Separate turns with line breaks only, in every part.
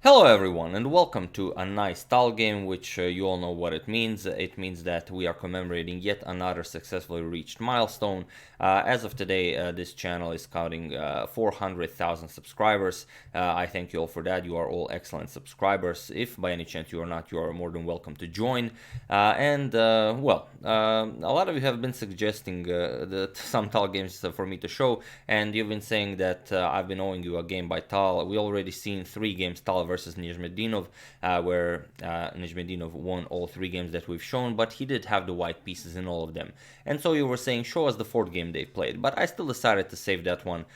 Hello everyone and welcome to a nice tile game, which you all know what it means. It means that we are commemorating yet another successfully reached milestone. As of today, this channel is counting 400,000 subscribers. I thank you all for that. You are all excellent subscribers. If by any chance you are not, you are more than welcome to join. A lot of you have been suggesting some tile games for me to show, and you've been saying that I've been owing you a game by tile. We already seen 3 games tile versus Nizhmedinov, where Nizhmedinov won all 3 games that we've shown, but he did have the white pieces in all of them. And so you were saying, show us the 4th game they played, but I still decided to save that one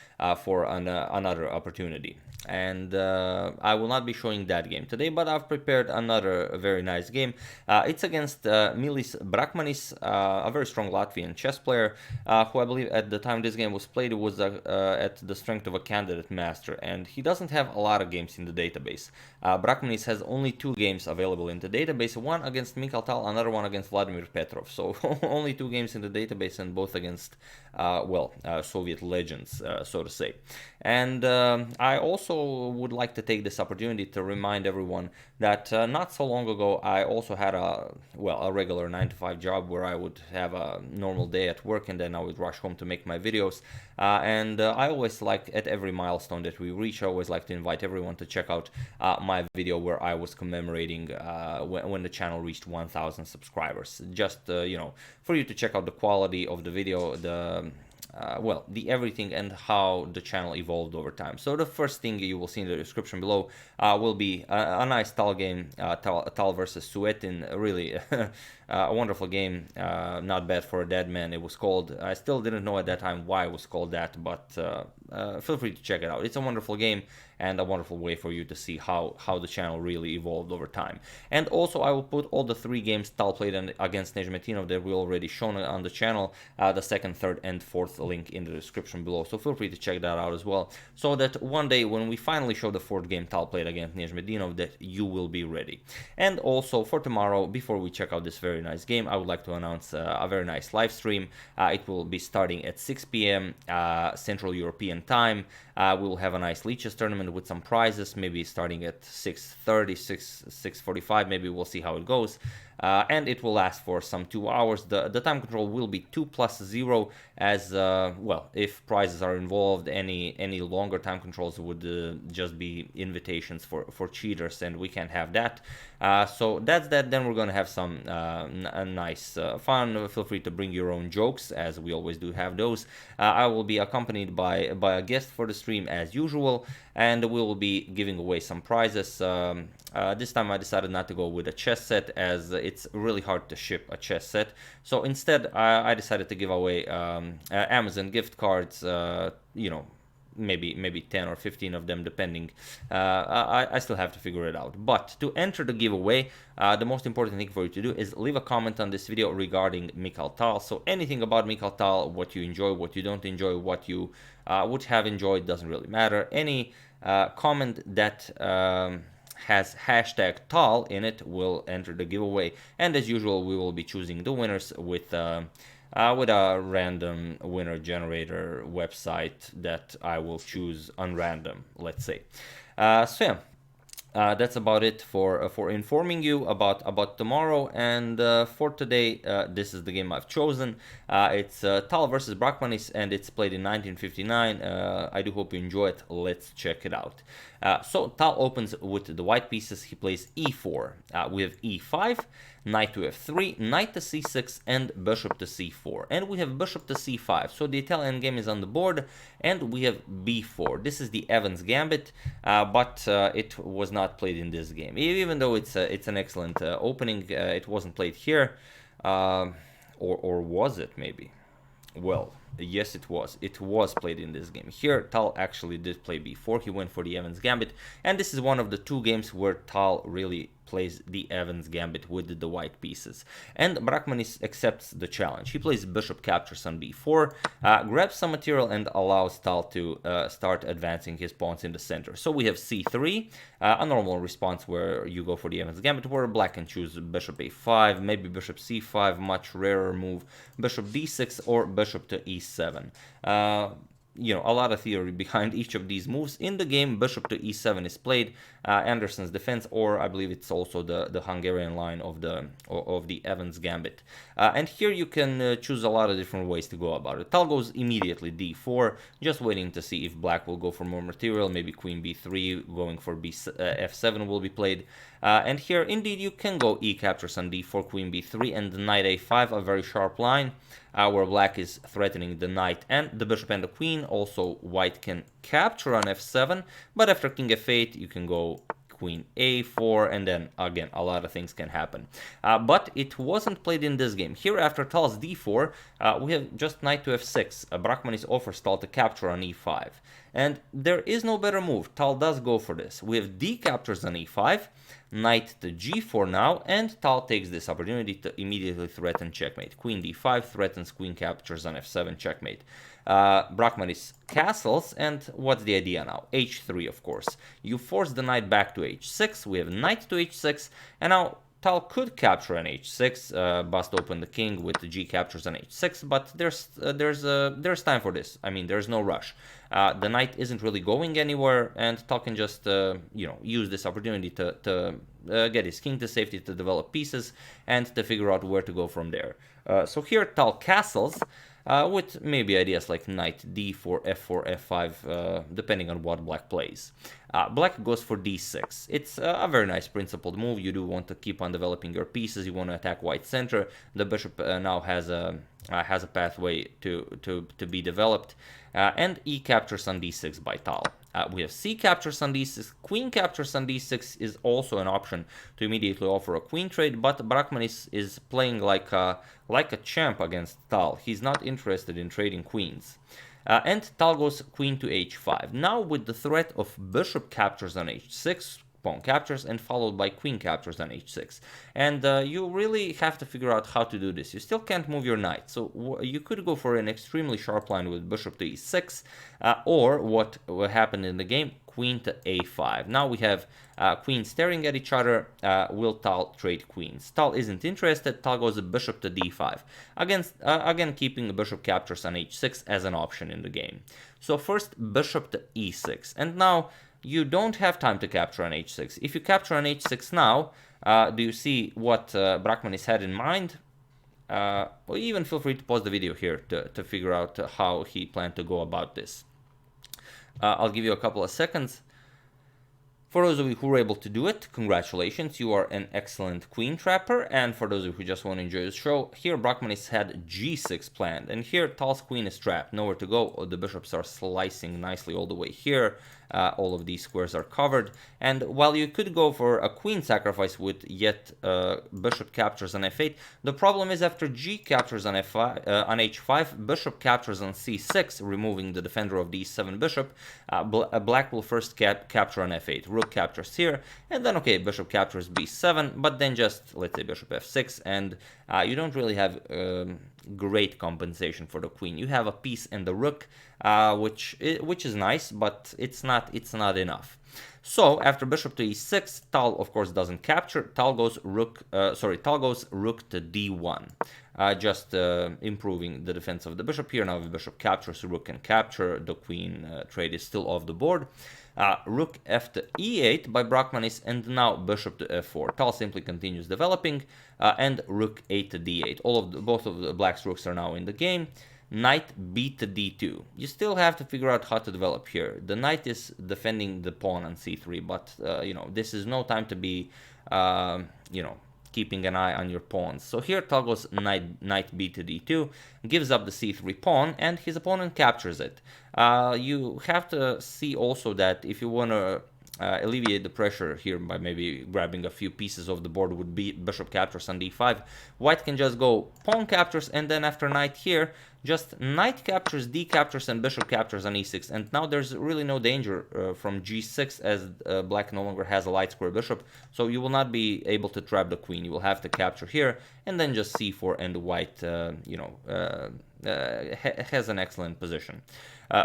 for another opportunity. And I will not be showing that game today, but I've prepared another very nice game. It's against Milijs Brakmanis, a very strong Latvian chess player, who I believe at the time this game was played was at the strength of a candidate master, and he doesn't have a lot of games in the database. Brakmanis has only 2 games available in the database, one against Mikhail, another one against Vladimir Petrov, so only 2 games in the database, and both against Soviet legends, so to say. And I also would like to take this opportunity to remind everyone that not so long ago I also had a regular 9 to 5 job where I would have a normal day at work and then I would rush home to make my videos. I always like, at every milestone that we reach, I always like to invite everyone to check out my video where I was commemorating when the channel reached 1,000 subscribers. Just for you to check out the quality of the video, the everything and how the channel evolved over time. So the first thing you will see in the description below will be a nice tile game, Tal versus Suetin. Really a wonderful game, not bad for a dead man. It was called, I still didn't know at that time why it was called that, but feel free to check it out. It's a wonderful game and a wonderful way for you to see how the channel really evolved over time. And also I will put all the 3 games Tal played against Nezhmetinov that we already shown on the channel, the 2nd, 3rd, and 4th link in the description below. So feel free to check that out as well, so that one day when we finally show the 4th game Tal played against Nezhmedinov, that you will be ready. And also for tomorrow, before we check out this very nice game, I would like to announce a very nice live stream. It will be starting at 6 p.m. Central European time. We will have a nice Lichess tournament with some prizes, maybe starting at 6:30, 6:45, maybe we'll see how it goes. And it will last for some 2 hours. The time control will be 2+0, as if prizes are involved, any longer time controls would just be invitations for cheaters, and we can't have that. So that's that. Then we're gonna have some nice fun. Feel free to bring your own jokes, as we always do have those. I will be accompanied by a guest for the stream as usual, and we will be giving away some prizes. This time I decided not to go with a chess set, as it's really hard to ship a chess set. So instead, I decided to give away Amazon gift cards. Maybe 10 or 15 of them, depending. I still have to figure it out. But to enter the giveaway, the most important thing for you to do is leave a comment on this video regarding Mikhail. So anything about Mikhail, what you enjoy, what you don't enjoy, what you would have enjoyed, doesn't really matter. Any comment that has hashtag Tal in it will enter the giveaway. And as usual, we will be choosing the winners with a random winner generator website that I will choose on random, let's say. That's about it for informing you about tomorrow. And for today, this is the game I've chosen. It's Tal versus Brakmanis, and it's played in 1959. I do hope you enjoy it. Let's check it out. So Tal opens with the white pieces. He plays e4. We have e5, knight to f3, knight to c6, and bishop to c4. And we have bishop to c5. So the Italian game is on the board, and we have b4. This is the Evans Gambit, but it was not played in this game. Even though it's an excellent opening, it wasn't played here. Or was it maybe? Well, yes, it was. It was played in this game. Here, Tal actually did play b4. He went for the Evans Gambit, and this is one of the 2 games where Tal really plays the Evans Gambit with the white pieces. And Brakmanis accepts the challenge. He plays bishop captures on b4, grabs some material, and allows Tal to start advancing his pawns in the center. So we have c3, a normal response where you go for the Evans Gambit, where black can choose bishop a5, maybe bishop c5, much rarer move, bishop d6, or bishop to e7. A lot of theory behind each of these moves. In the game, bishop to e7 is played, Anderssen's defense, or I believe it's also the Hungarian line of the Evans Gambit. And here you can choose a lot of different ways to go about it. Tal goes immediately d4, just waiting to see if black will go for more material. Maybe queen b3, going for f7 will be played. And here, indeed, you can go e captures on d4, queen b3, and knight a5, a very sharp line, where black is threatening the knight and the bishop and the queen. Also, white can capture on f7, but after king f8, you can go queen a4, and then again a lot of things can happen. But it wasn't played in this game. Here, after Tal's d4, we have just knight to f6. Brakmanis offers Tal to capture on e5, and there is no better move. Tal does go for this. We have d captures on e5, knight to g4 now, and Tal takes this opportunity to immediately threaten checkmate. Queen d5 threatens queen captures on f7, checkmate. Brakmanis castles, and what's the idea now? h3, of course. You force the knight back to h6, we have knight to h6, and now Tal could capture on h6, bust open the king with the g captures on h6, but there's time for this. I mean, there's no rush. The knight isn't really going anywhere, and Tal can just use this opportunity to get his king to safety, to develop pieces, and to figure out where to go from there. So here Tal castles, with maybe ideas like knight d4, f4, f5, depending on what black plays. Black goes for d6. It's a very nice principled move. You do want to keep on developing your pieces. You want to attack white center. The bishop now has a pathway to be developed. And e captures on d6 by Tal. We have c captures on d6. Queen captures on d6 is also an option to immediately offer a queen trade, but Brakmanis is playing like a champ against Tal. He's not interested in trading queens. And Tal goes queen to h5. Now with the threat of bishop captures on h6, pawn captures, and followed by queen captures on h6. And you really have to figure out how to do this. You still can't move your knight, so you could go for an extremely sharp line with bishop to e6, or what happened in the game, queen to a5. Now we have queens staring at each other. Will Tal trade queens? Tal isn't interested. Tal goes bishop to d5. Again, keeping the bishop captures on h6 as an option in the game. So first, bishop to e6. And now you don't have time to capture on h6. If you capture on h6 now, do you see what Brakmanis had in mind? Well, even feel free to pause the video here to figure out how he planned to go about this. I'll give you a couple of seconds. For those of you who were able to do it, congratulations, you are an excellent queen trapper. And for those of you who just want to enjoy the show, here Brakmanis had g6 planned, and here Tal's queen is trapped, nowhere to go. The bishops are slicing nicely all the way here. All of these squares are covered, and while you could go for a queen sacrifice with yet bishop captures on f8, the problem is after g captures on f5, on h5, bishop captures on c6, removing the defender of the e7 bishop. Black will first capture on f8, rook captures here, and then okay, bishop captures b7, but then just let's say bishop f6, and you don't really have great compensation for the queen. You have a piece and the rook, which is nice, but it's not enough. So after bishop to e6, Tal of course doesn't capture. Tal goes rook to d1, just improving the defense of the bishop here. Now if bishop captures, rook can capture. The queen trade is still off the board. Rook f to e8 by Brakmanis, and now bishop to f4. Tal simply continues developing, and rook 8 to d8. Both of the black's rooks are now in the game. Knight b to d2. You still have to figure out how to develop here. The knight is defending the pawn on c3, but this is no time to be keeping an eye on your pawns. So here Tal goes knight b to d2, gives up the c3 pawn, and his opponent captures it. You have to see also that if you want to alleviate the pressure here by maybe grabbing a few pieces of the board with bishop captures on d5, white can just go pawn captures, and then after knight here, just knight captures, d captures, and bishop captures on e6. And now there's really no danger from g6, as black no longer has a light square bishop, so you will not be able to trap the queen. You will have to capture here, and then just c4, and white has an excellent position.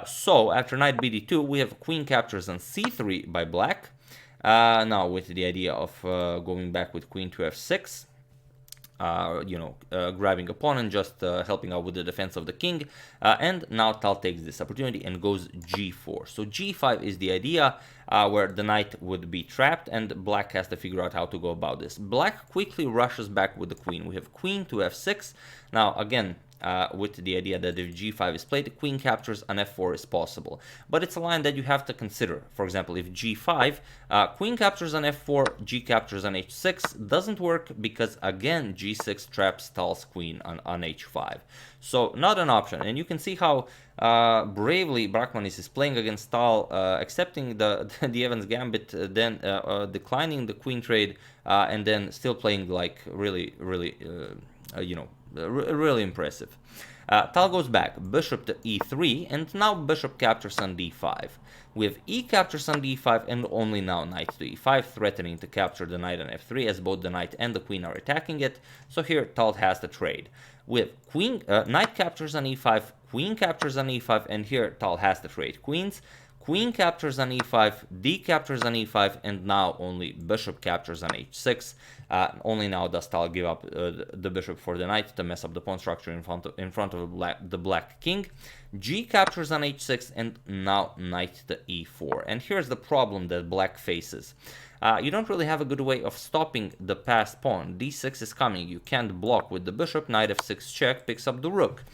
So after knight bd2, we have queen captures on c3 by black. Now with the idea of going back with queen to f6. grabbing a pawn and just helping out with the defense of the king. And now Tal takes this opportunity and goes g4. So g5 is the idea, where the knight would be trapped, and black has to figure out how to go about this. Black quickly rushes back with the queen. We have queen to f6. Now, again, with the idea that if g5 is played, queen captures on f4 is possible. But it's a line that you have to consider. For example, if g5, queen captures on f4, g captures on h6, doesn't work because, again, g6 traps Tal's queen on h5. So, not an option. And you can see how bravely Brakmanis is playing against Tal, accepting the Evans Gambit, then declining the queen trade, and then still playing like really, really, really impressive. Tal goes back, bishop to e3, and now bishop captures on d5. We have e captures on d5, and only now knight to e5, threatening to capture the knight on f3, as both the knight and the queen are attacking it. So here Tal has to trade. We have knight captures on e5, queen captures on e5, and here Tal has to trade queens. Queen captures on e5, d captures on e5, and now only bishop captures on h6. Only now does Tal give up the bishop for the knight to mess up the pawn structure in front of the black king. G captures on h6, and now knight to e4. And here's the problem that black faces. You don't really have a good way of stopping the passed pawn. d6 is coming. You can't block with the bishop. Knight f6 check picks up the rook.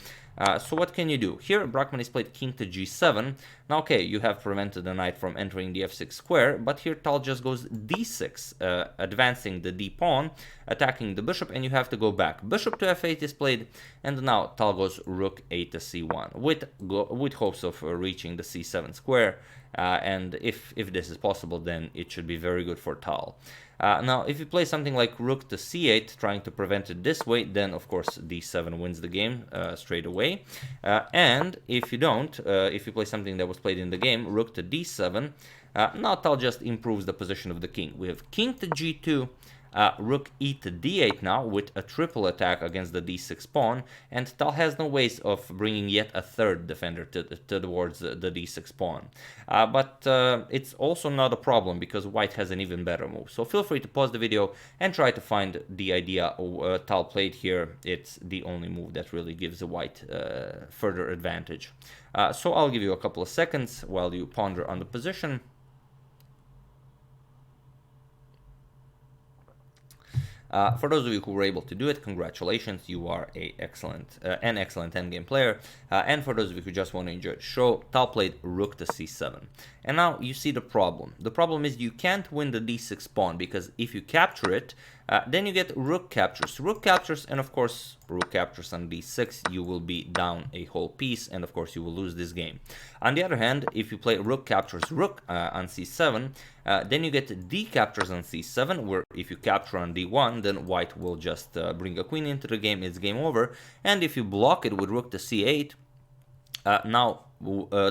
So what can you do? Here, Brakmanis played king to g7. Now, okay, you have prevented the knight from entering the f6 square, but here Tal just goes d6, advancing the d pawn, attacking the bishop, and you have to go back. Bishop to f8 is played, and now Tal goes rook a to c1, with hopes of reaching the c7 square. And if this is possible, then it should be very good for Tal. Now, if you play something like rook to c8, trying to prevent it this way, then of course d7 wins the game straight away. And if you don't, if you play something that was played in the game, rook to d7, now Tal just improves the position of the king. We have king to g2, rook e to d8 now with a triple attack against the d6 pawn, and Tal has no ways of bringing yet a third defender towards the d6 pawn. But it's also not a problem because white has an even better move. So feel free to pause the video and try to find the idea Tal played here. It's the only move that really gives the white further advantage. So I'll give you a couple of seconds while you ponder on the position. For those of you who were able to do it, congratulations, you are an excellent endgame player. And for those of you who just want to enjoy the show, Tal played rook to c7. And now you see the problem. The problem is you can't win the d6 pawn, because if you capture it, then you get rook captures. Rook captures, and of course, rook captures on d6, you will be down a whole piece, and of course, you will lose this game. On the other hand, if you play rook captures rook on c7, then you get d captures on c7, where if you capture on d1, then white will just bring a queen into the game, it's game over. And if you block it with rook to c8, now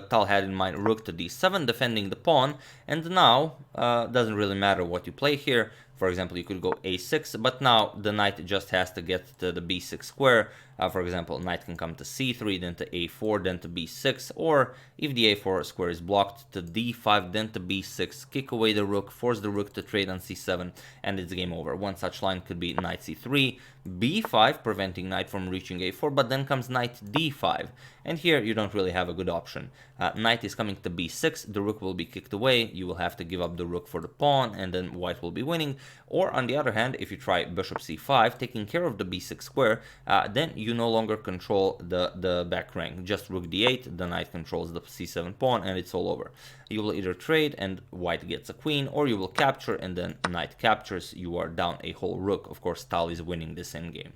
Tal had in mind rook to d7, defending the pawn, and now doesn't really matter what you play here. For example, you could go a6, but now the knight just has to get to the b6 square. For example, knight can come to c3, then to a4, then to b6, or if the a4 square is blocked, to d5, then to b6, kick away the rook, force the rook to trade on c7, and it's game over. One such line could be knight c3, b5, preventing knight from reaching a4, but then comes knight d5, and here you don't really have a good option. Knight is coming to b6, the rook will be kicked away, you will have to give up the rook for the pawn, and then white will be winning. Or on the other hand, if you try bishop c5, taking care of the b6 square, then you no longer control the back rank. Just rook d8, the knight controls the c7 pawn, and it's all over. You will either trade and white gets a queen, or you will capture and then knight captures, you are down a whole rook. Of course, Tal is winning this endgame.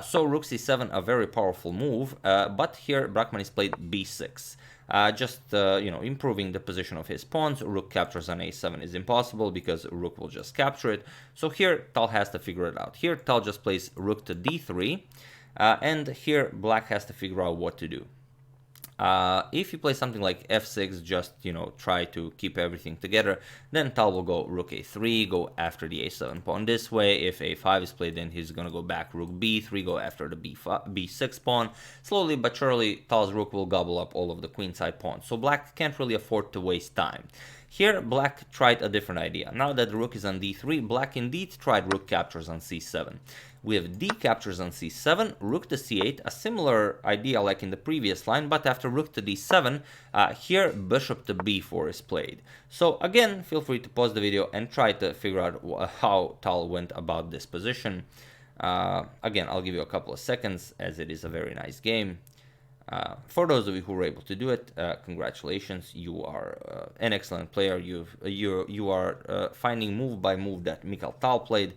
So rook c7, a very powerful move, but here Brakmanis played b6. Improving the position of his pawns. Rook captures on a7 is impossible because rook will just capture it. So here Tal has to figure it out. Here Tal just plays rook to d3, and here black has to figure out what to do. If you play something like f6, just, try to keep everything together, then Tal will go rook a3, go after the a7 pawn this way. If a5 is played, then he's gonna go back rook b3, go after the b6 pawn. Slowly but surely, Tal's rook will gobble up all of the queenside pawns, so black can't really afford to waste time. Here, black tried a different idea. Now that the rook is on d3, black indeed tried rook captures on c7. We have d captures on c7, rook to c8, a similar idea like in the previous line, but after rook to d7, here bishop to b4 is played. So again, feel free to pause the video and try to figure out how Tal went about this position. Again, I'll give you a couple of seconds as it is a very nice game. For those of you who were able to do it, congratulations! You are an excellent player. You are finding move by move that Mikhail Tal played.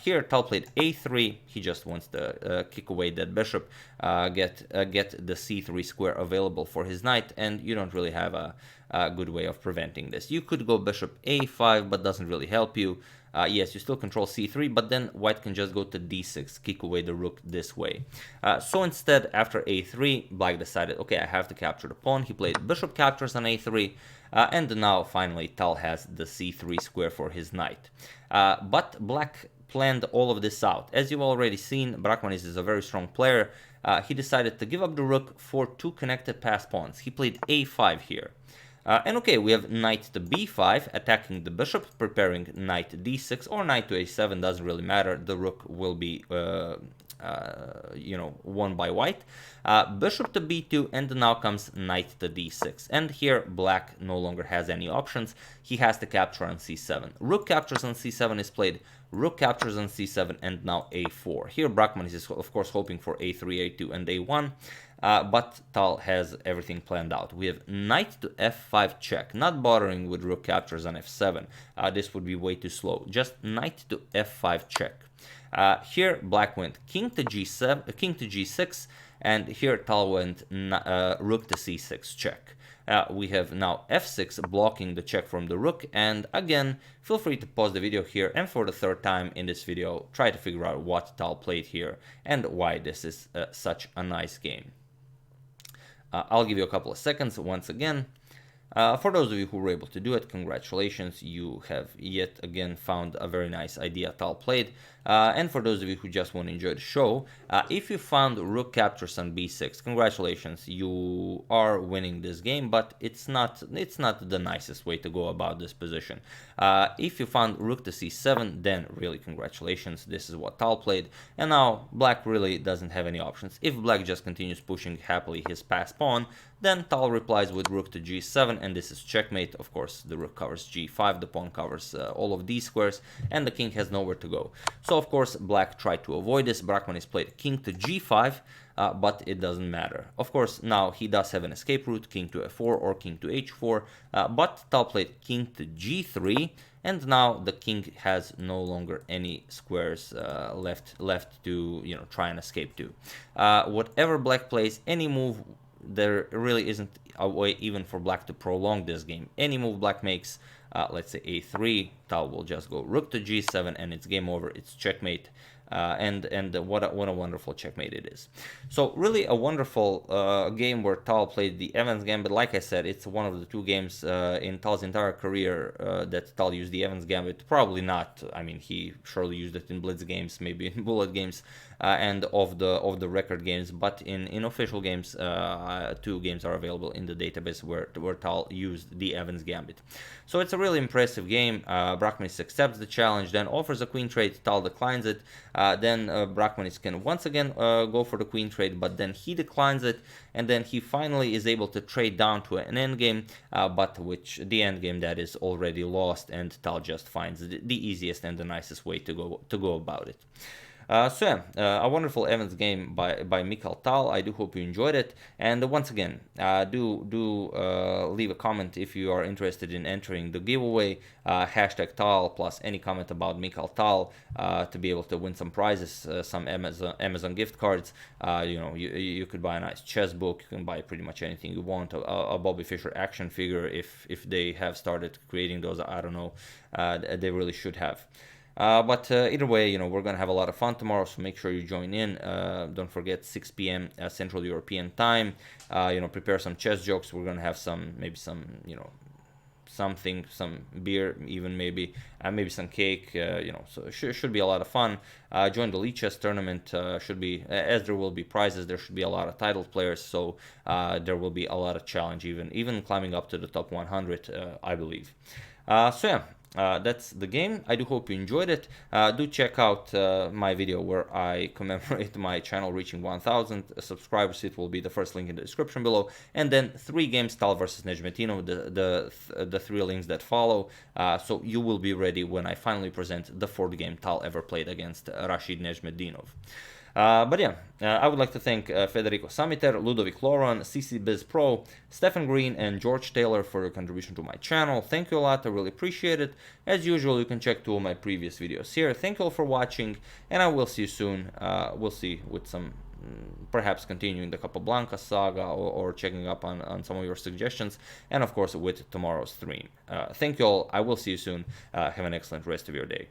Here, Tal played a3. He just wants to kick away that bishop, get the c3 square available for his knight, and you don't really have a good way of preventing this. You could go bishop a5, but doesn't really help you. Yes, you still control c3, but then white can just go to d6, kick away the rook this way. So instead, after a3, black decided, okay, I have to capture the pawn. He played bishop captures on a3, and now finally Tal has the c3 square for his knight. But black planned all of this out. As you've already seen, Brakmanis is a very strong player. He decided to give up the rook for two connected passed pawns. He played a5 here. And okay, we have knight to b5, attacking the bishop, preparing knight to d6, or knight to a7, doesn't really matter. The rook will be, won by white. Bishop to b2, and now comes knight to d6. And here, black no longer has any options. He has to capture on c7. Rook captures on c7 is played. Rook captures on c7, and now a4. Here, Brakmanis is, of course, hoping for a3, a2, and a1. But Tal has everything planned out. We have knight to f5 check, not bothering with rook captures on f7. This would be way too slow. Just knight to f5 check. Here, black went king to g7, king to g6, and here Tal went rook to c6 check. We have now f6 blocking the check from the rook, and again, feel free to pause the video here, and for the third time in this video, try to figure out what Tal played here and why this is such a nice game. I'll give you a couple of seconds once again. For those of you who were able to do it, congratulations, you have yet again found a very nice idea Tal played. And for those of you who just want to enjoy the show, if you found rook captures on b6, congratulations, you are winning this game, but it's not the nicest way to go about this position. If you found rook to c7, then really congratulations, this is what Tal played, and now black really doesn't have any options. If black just continues pushing happily his passed pawn, then Tal replies with rook to g7, and this is checkmate. Of course, the rook covers g5, the pawn covers all of these squares, and the king has nowhere to go. So, of course, black tried to avoid this. Brakmanis played king to g5, but it doesn't matter. Of course, now he does have an escape route, king to f4 or king to h4, but Tal played king to g3, and now the king has no longer any squares left to try and escape to. Whatever black plays, any move, there really isn't a way even for black to prolong this game. Any move black makes, let's say a3, Tal will just go rook to g7, and it's game over. It's checkmate. And what a wonderful checkmate it is. So really a wonderful game where Tal played the Evans Gambit. Like I said, it's one of the two games in Tal's entire career that Tal used the Evans Gambit. Probably not. I mean, he surely used it in blitz games, maybe in bullet games, and of the record games. But in official games, two games are available in the database where Tal used the Evans Gambit. So it's a really impressive game. Brakmanis accepts the challenge, then offers a queen trade. Tal declines it. Then Brakmanis can once again go for the queen trade, but then he declines it, and then he finally is able to trade down to an endgame, but which the endgame that is already lost, and Tal just finds the easiest and the nicest way to go about it. So yeah, a wonderful Evans game by Mikhail Tal. I do hope you enjoyed it, and once again, do leave a comment if you are interested in entering the giveaway. Hashtag Tal plus any comment about Mikhail Tal to be able to win some prizes, some Amazon gift cards. You could buy a nice chess book. You can buy pretty much anything you want. A Bobby Fischer action figure if they have started creating those. I don't know. They really should have. But either way, we're going to have a lot of fun tomorrow, so make sure you join in. Don't forget 6 p.m. Central European time. Prepare some chess jokes. We're going to have maybe some something, some beer, even maybe some cake. So it should be a lot of fun. Join the Lead Chess tournament. Should be, as there will be prizes, there should be a lot of titled players, so there will be a lot of challenge, even climbing up to the top 100, I believe. So yeah, that's the game. I do hope you enjoyed it. Do check out my video where I commemorate my channel reaching 1000 subscribers. It will be the first link in the description below, and then 3 games, Tal versus Nejmetino, the 3 links that follow. So you will be ready when I finally present the 4th game Tal ever played against Rashid Nejmetdinov. But yeah, I would like to thank Federico Samiter, Ludovic Loran, CC Biz Pro, Stephen Green, and George Taylor for your contribution to my channel. Thank you a lot, I really appreciate it. As usual, you can check 2 of my previous videos here. Thank you all for watching, and I will see you soon. We'll see with some, perhaps continuing the Capablanca saga, or checking up on some of your suggestions, and of course with tomorrow's stream. Thank you all, I will see you soon. Have an excellent rest of your day.